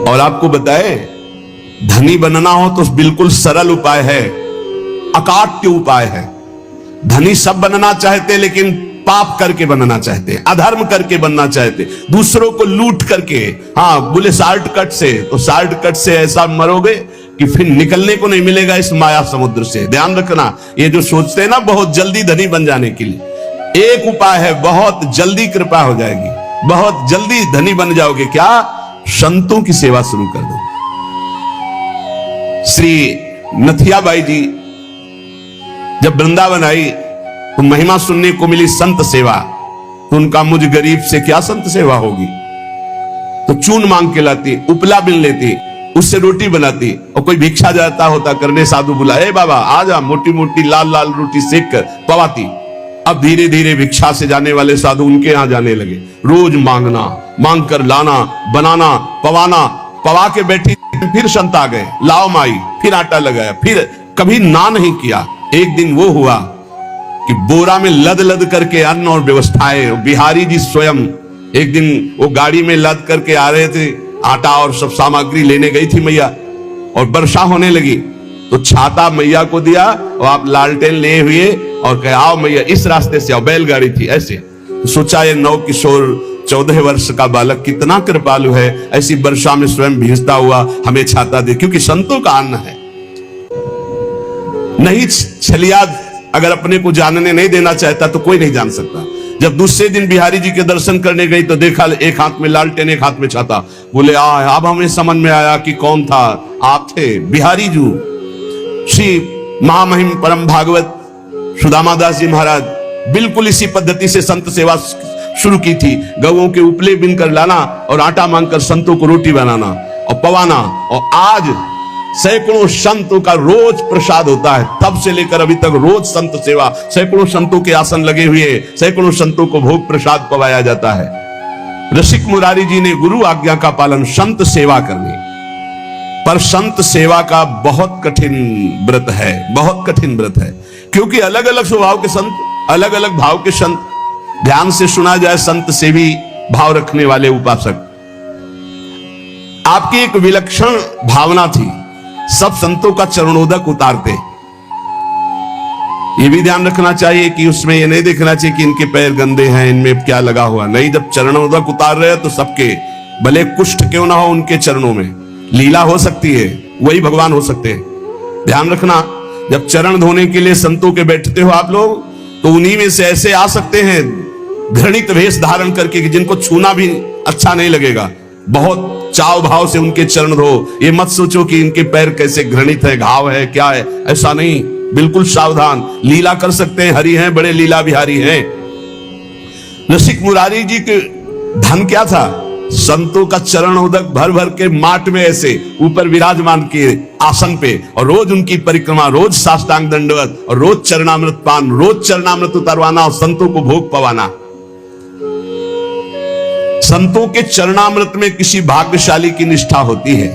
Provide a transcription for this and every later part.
और आपको बताए, धनी बनना हो तो बिल्कुल सरल उपाय है, अकाट्य उपाय है। धनी सब बनना चाहते लेकिन पाप करके बनना चाहते, अधर्म करके बनना चाहते, दूसरों को लूट करके। हाँ, बोले शॉर्टकट से, तो शॉर्टकट से ऐसा मरोगे कि फिर निकलने को नहीं मिलेगा इस माया समुद्र से। ध्यान रखना, ये जो सोचते हैं ना बहुत जल्दी धनी बन जाने के लिए, एक उपाय है, बहुत जल्दी कृपा हो जाएगी, बहुत जल्दी धनी बन जाओगे। क्या? संतों की सेवा शुरू कर दो। श्री नथियाबाई जी जब वृंदावन आई तो महिमा सुनने को मिली संत सेवा, तो उनका मुझ गरीब से क्या संत सेवा होगी। तो चून मांग के लाती, उपला बिन लेती, उससे रोटी बनाती, और कोई भिक्षा जाता होता करने, साधु बुलाए, बाबा आ जा, मोटी मोटी लाल लाल रोटी सेक कर पवाती। अब धीरे धीरे भिक्षा से जाने वाले साधु उनके यहां जाने लगे, रोज मांगना, मांग कर लाना, बनाना, पवाना, पवा के बैठी, फिर संत आ गए, लाओ माई, फिर आटा लगाया, फिर कभी ना नहीं किया। एक दिन वो हुआ कि बोरा में लद लद करके अन्न और व्यवस्थाएं, बिहारी जी स्वयं एक दिन वो गाड़ी में लद करके आ रहे थे, आटा और सब सामग्री लेने गई थी मैया, और वर्षा होने लगी तो छाता मैया को दिया, और आप लालटेन ले हुए और कहे आओ मैया इस रास्ते से आओ, बैलगाड़ी थी ऐसे। तो सोचा ये नौ किशोर 14 वर्ष का बालक कितना कृपालु है, ऐसी वर्षा में स्वयं भीजता हुआ हमें छाता दे, क्योंकि संतों का अन्न है। नहीं छलिया अगर अपने को जानने नहीं देना चाहता तो कोई नहीं जान सकता। जब दूसरे दिन बिहारी जी के दर्शन करने गई तो देखा एक हाथ में लालटेन, एक हाथ में छाता। बोले अब हमें समझ में आया कि कौन था, आप थे बिहारी जी। श्री महामहिम परम भागवत सुदामा दास जी महाराज बिल्कुल इसी पद्धति से संत सेवा शुरू की थी। गौओं के उपले बिन कर लाना और आटा मांगकर संतों को रोटी बनाना और पवाना, और आज सैकड़ों संतों का रोज प्रसाद होता है। तब से लेकर अभी तक रोज संत सेवा, सैकड़ों संतों के आसन लगे हुए, सैकड़ों संतों को भोग प्रसाद पवाया जाता है। रसिक मुरारी जी ने गुरु आज्ञा का पालन, संत सेवा करनी। पर संत सेवा का बहुत कठिन व्रत है, बहुत कठिन व्रत है, क्योंकि अलग अलग स्वभाव के संत, अलग अलग भाव के संत। ध्यान से सुना जाए, संत सेवी भाव रखने वाले उपासक, आपकी एक विलक्षण भावना थी, सब संतों का चरणोदक उतारते। ये भी ध्यान रखना चाहिए कि उसमें ये नहीं देखना चाहिए कि इनके पैर गंदे हैं, इनमें क्या लगा हुआ। नहीं, जब चरणोदक उतार रहे हैं तो सबके, भले कुष्ठ क्यों ना हो, उनके चरणों में लीला हो सकती है, वही भगवान हो सकते हैं। ध्यान रखना, जब चरण धोने के लिए संतों के बैठते हो आप लोग, तो उन्हीं में से ऐसे आ सकते हैं घृणित वेश धारण करके कि जिनको छूना भी अच्छा नहीं लगेगा। बहुत चाव भाव से उनके चरण धो। ये मत सोचो कि इनके पैर कैसे घृणित है, घाव है, क्या है, ऐसा नहीं। बिल्कुल सावधान, लीला कर सकते हैं, हरि हैं, बड़े लीला बिहारी हैं। रसिक मुरारी जी के धन क्या था? संतों का चरणोदक भर भर के माट में ऐसे ऊपर विराजमान किए आसन पे, और रोज उनकी परिक्रमा, रोज साष्टांग दंडवत, और रोज चरणामृत पान, रोज चरणामृत उतारवाना और संतों को भोग पवाना। संतों के चरणामृत में किसी भाग्यशाली की निष्ठा होती है।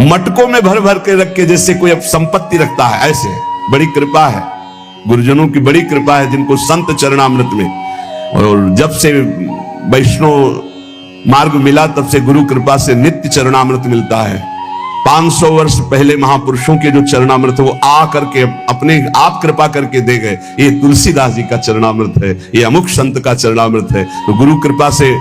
मटकों में भर भर के रख के जैसे कोई अब संपत्ति रखता है, ऐसे बड़ी कृपा है, गुरुजनों की बड़ी कृपा है जिनको संत चरणामृत में। और जब से वैष्णव मार्ग मिला तब से गुरु कृपा से नित्य चरणामृत मिलता है। 500 वर्ष पहले महापुरुषों के जो चरणामृत वो आ करके अपने आप कृपा करके दे गए। ये तुलसीदास जी का चरणामृत है, ये अमुक संत का चरणामृत है। तो गुरु कृपा से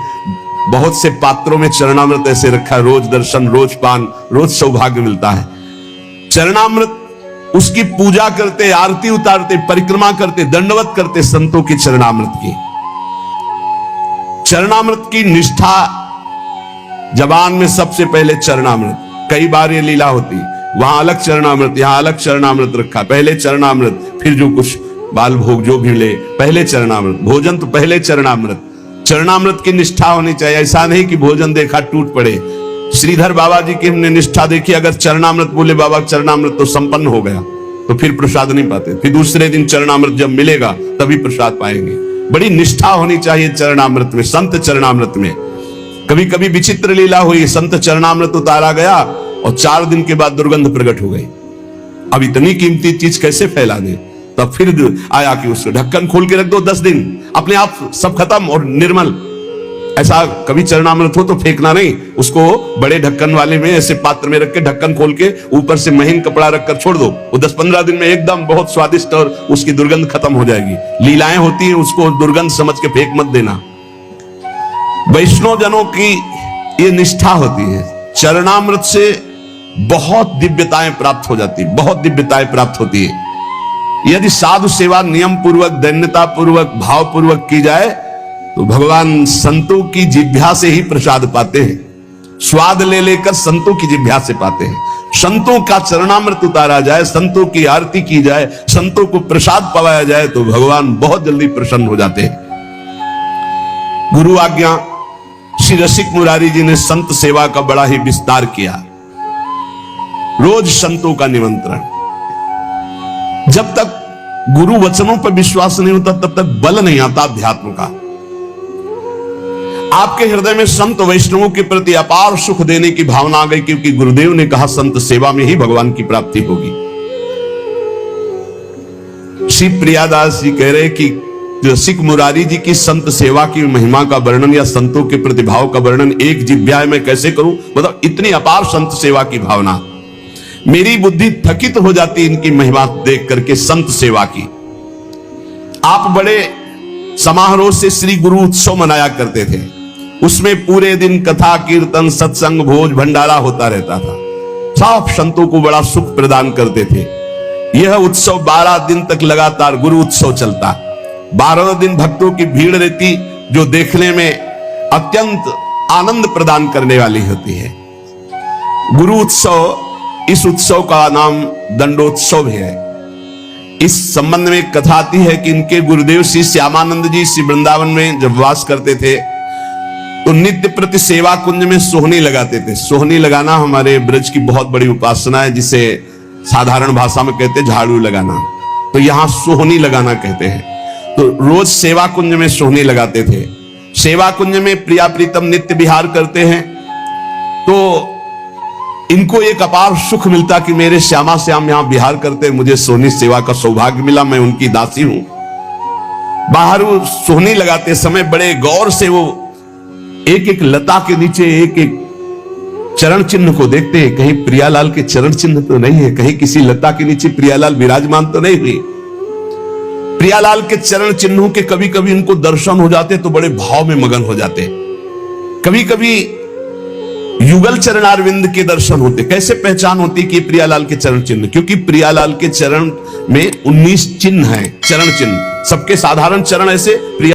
बहुत से पात्रों में चरणामृत ऐसे रखा है, रोज दर्शन, रोज पान, रोज सौभाग्य मिलता है। चरणामृत उसकी पूजा करते, आरती उतारते, परिक्रमा करते, दंडवत करते संतों की चरणामृत की। चरणामृत की निष्ठा, जबान में सबसे पहले चरणामृत। कई बार ये लीला होती, वहां अलग चरणामृत, यहां अलग चरणामृत रखा। पहले चरणामृत, फिर जो कुछ बाल भोग जो भी ले, पहले चरणामृत, भोजन तो पहले चरणामृत। चरणामृत की निष्ठा होनी चाहिए। ऐसा नहीं कि भोजन देखा टूट पड़े। श्रीधर बाबा जी की हमने निष्ठा देखी, अगर चरणामृत बोले बाबा चरणामृत तो संपन्न हो गया, तो फिर प्रसाद नहीं पाते। फिर दूसरे दिन चरणामृत जब मिलेगा तभी प्रसाद पाएंगे। बड़ी निष्ठा होनी चाहिए चरणामृत में, संत चरणामृत में। कभी कभी विचित्र लीला हुई, संत चरणामृत उतारा गया और 4 दिन के बाद दुर्गंध प्रकट हो गई। अब इतनी कीमती चीज कैसे फैला दे? तब फिर आया कि उसको ढक्कन खोल के रख दो 10 दिन, अपने आप सब खत्म और निर्मल। ऐसा कभी चरणामृत हो तो फेंकना नहीं, उसको बड़े ढक्कन वाले में ऐसे पात्र में रख के ढक्कन खोल के ऊपर से महीन कपड़ा रखकर छोड़ दो। वो 10-15 दिन में एकदम बहुत स्वादिष्ट और उसकी दुर्गंध खत्म हो जाएगी। लीलाएं होती हैं, उसको दुर्गंध समझ के फेंक मत देना। वैष्णव जनों की ये निष्ठा होती है, चरणामृत से बहुत दिव्यताएं प्राप्त हो जाती है, बहुत दिव्यताएं प्राप्त होती है। यदि साधु सेवा नियम पूर्वक, दैन्यता पूर्वक, भाव पूर्वक की जाए तो भगवान संतों की जिह्वा से ही प्रसाद पाते हैं। स्वाद ले लेकर संतों की जिह्वा से पाते हैं। संतों का चरणामृत उतारा जाए, संतों की आरती की जाए, संतों को प्रसाद पवाया जाए तो भगवान बहुत जल्दी प्रसन्न हो जाते हैं। गुरु आज्ञा श्री रसिक मुरारी जी ने संत सेवा का बड़ा ही विस्तार किया। रोज संतों का निमंत्रण। जब तक गुरु वचनों पर विश्वास नहीं होता तब तक बल नहीं आता अध्यात्म का। आपके हृदय में संत वैष्णवों के प्रति अपार सुख देने की भावना आ गई, क्योंकि गुरुदेव ने कहा संत सेवा में ही भगवान की प्राप्ति होगी। श्री प्रियादास जी कह रहे कि रसिक मुरारी जी की संत सेवा की महिमा का वर्णन या संतों के प्रतिभाव का वर्णन एक जिह्वा में कैसे करूं, मतलब इतनी अपार संत सेवा की भावना। मेरी बुद्धि थकित हो जाती इनकी महिमा देख करके संत सेवा की। आप बड़े समारोह से श्री गुरु उत्सव मनाया करते थे, उसमें पूरे दिन कथा कीर्तन सत्संग भोज भंडारा होता रहता था। सब संतों को बड़ा सुख प्रदान करते थे। यह उत्सव 12 दिन तक लगातार गुरु उत्सव चलता। 12 दिन भक्तों की भीड़ रहती, जो देखने में अत्यंत आनंद प्रदान करने वाली होती है। गुरु उत्सव, इस उत्सव का नाम दंडोत्सव है। इस संबंध में कथा आती है कि इनके गुरुदेव श्री श्यामानंद जी श्री वृंदावन में जब वास करते थे तो नित्य प्रति सेवा कुंज में सोहनी लगाते थे। सोहनी लगाना हमारे ब्रज की बहुत बड़ी उपासना है, जिसे साधारण भाषा में कहते हैं झाड़ू लगाना, तो यहां सोहनी लगाना कहते हैं। तो रोज सेवा कुंज में सोहनी लगाते थे। सेवा कुंज में प्रिया प्रीतम नित्य विहार करते हैं, तो इनको एक अपार सुख मिलता कि मेरे श्यामा श्याम यहां विहार करते, मुझे सोहनी सेवा का सौभाग्य मिला, मैं उनकी दासी हूं। बाहर वो सोहनी लगाते समय बड़े गौर से वो एक एक लता के नीचे एक एक चरण चिन्ह को देखते हैं, कहीं प्रियालाल के चरण चिन्ह तो नहीं है, कहीं किसी लता के नीचे प्रियालाल विराजमान तो नहीं हुई। प्रियालाल के चरण चिन्हों के कभी कभी उनको दर्शन हो जाते तो बड़े भाव में मगन हो जाते। कभी कभी युगल चरणारविंद के दर्शन होते। कैसे पहचान होती कि प्रियालाल के चरण चिन्ह? क्योंकि प्रियालाल के चरण में 19 चिन्ह हैं, चरण चिन्ह। सबके साधारण चरण ऐसे, प्रिया